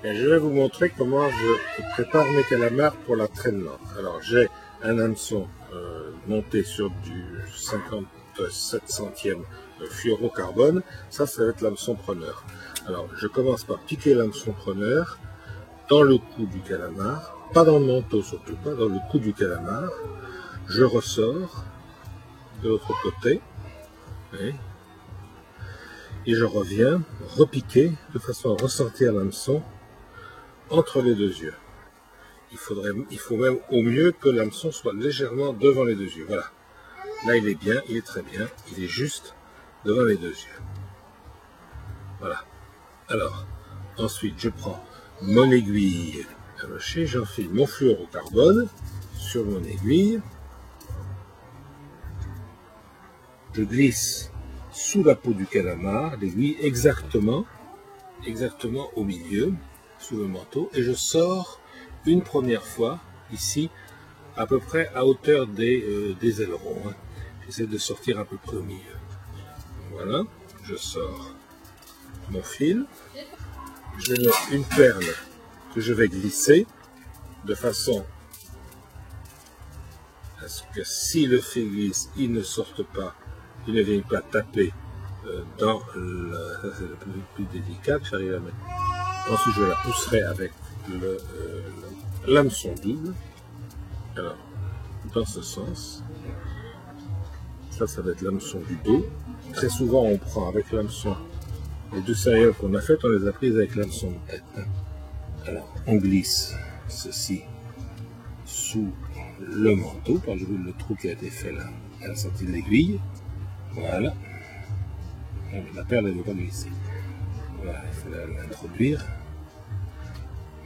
Et je vais vous montrer comment je prépare mes calamars pour l'entraînement. Alors j'ai un hameçon monté sur du 57 centièmes fluorocarbone. Ça va être l'hameçon preneur. Alors je commence par piquer l'hameçon preneur dans le cou du calamar, pas dans le manteau surtout, pas dans le cou du calamar. Je ressors de l'autre côté. Oui. Et je reviens repiquer de façon à ressortir l'hameçon entre les deux yeux. Il faut même au mieux que l'hameçon soit légèrement devant les deux yeux. Voilà. Là il est bien, il est très bien, il est juste devant les deux yeux. Voilà. Alors, ensuite je prends mon aiguille hachée, j'enfile mon fluorocarbone sur mon aiguille. Je glisse sous la peau du calamar, l'aiguille exactement au milieu, sous le manteau, et je sors une première fois, ici, à peu près à hauteur des ailerons. Hein. J'essaie de sortir à peu près au milieu. Voilà, je sors mon fil, je mets une perle que je vais glisser, de façon à ce que si le fil glisse, il ne sorte pas, il ne vient pas taper dans le... Ça c'est le plus délicat, j'arrive à mettre. Ensuite je la pousserai avec l'hameçon double. Alors, dans ce sens. Ça va être l'hameçon du dos. Très souvent on prend avec l'hameçon, les deux céréales qu'on a faites, on les a prises avec l'hameçon de tête. Hein. Alors on glisse ceci sous le manteau, par le trou qui a été fait là, à la sortie de l'aiguille. Voilà. La perle elle ne veut pas glisser. Voilà, il faut l'introduire.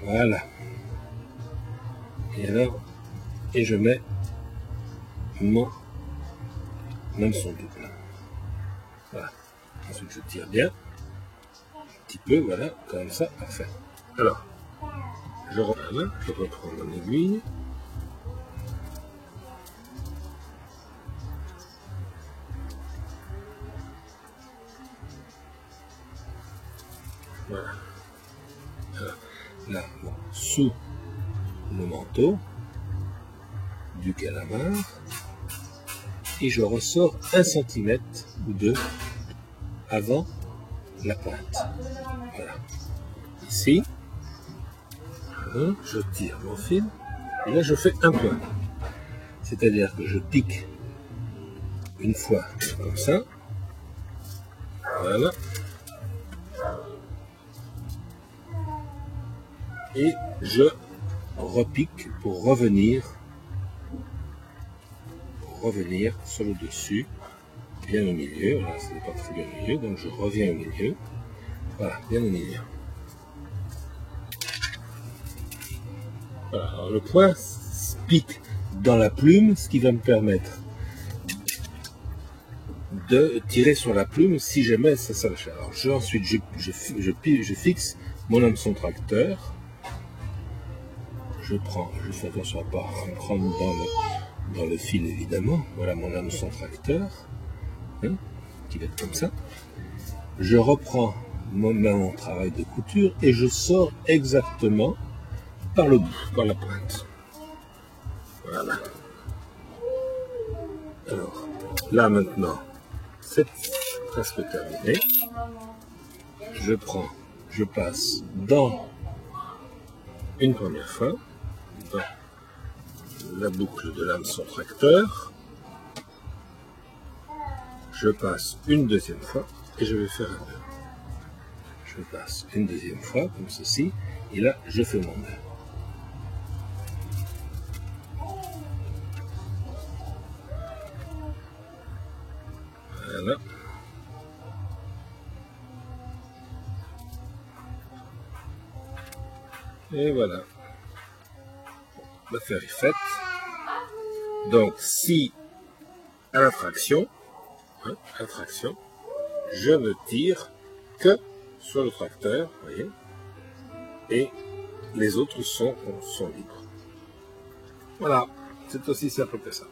Voilà. Et alors, et je mets mon hameçon double. Voilà. Ensuite je tire bien. Un petit peu, voilà, comme ça, parfait. Alors, je reprends mon aiguille. Voilà. Alors, là, bon, sous le manteau du calamar, et je ressors 1 cm ou 2 avant la pointe. Voilà. Ici, je tire mon fil, et là je fais un point. C'est-à-dire que je pique une fois comme ça. Voilà. Et je repique pour revenir sur le dessus, bien au milieu. Là, ce n'est pas très bien au milieu, donc je reviens au milieu. Voilà, bien au milieu. Voilà, alors le point pique dans la plume, ce qui va me permettre de tirer sur la plume si jamais ça le fait. Alors ensuite, je fixe mon hameçon tracteur. Je fais attention à ne pas prendre dans le fil évidemment. Voilà mon hameçon tracteur, hein, qui va être comme ça. Je reprends mon travail de couture et je sors exactement par le bout, par la pointe. Voilà. Alors, là maintenant, c'est presque terminé. Je passe dans une première fois, dans la boucle de l'hameçon tracteur. Je passe une deuxième fois et je vais faire un nœud. Je passe une deuxième fois comme ceci et là je fais mon nœud. Voilà. Et voilà. L'affaire est faite. Donc si à la traction, je ne tire que sur le tracteur, vous voyez, et les autres sont libres. Voilà, c'est aussi simple que ça.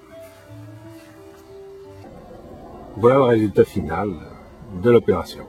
Voilà le résultat final de l'opération.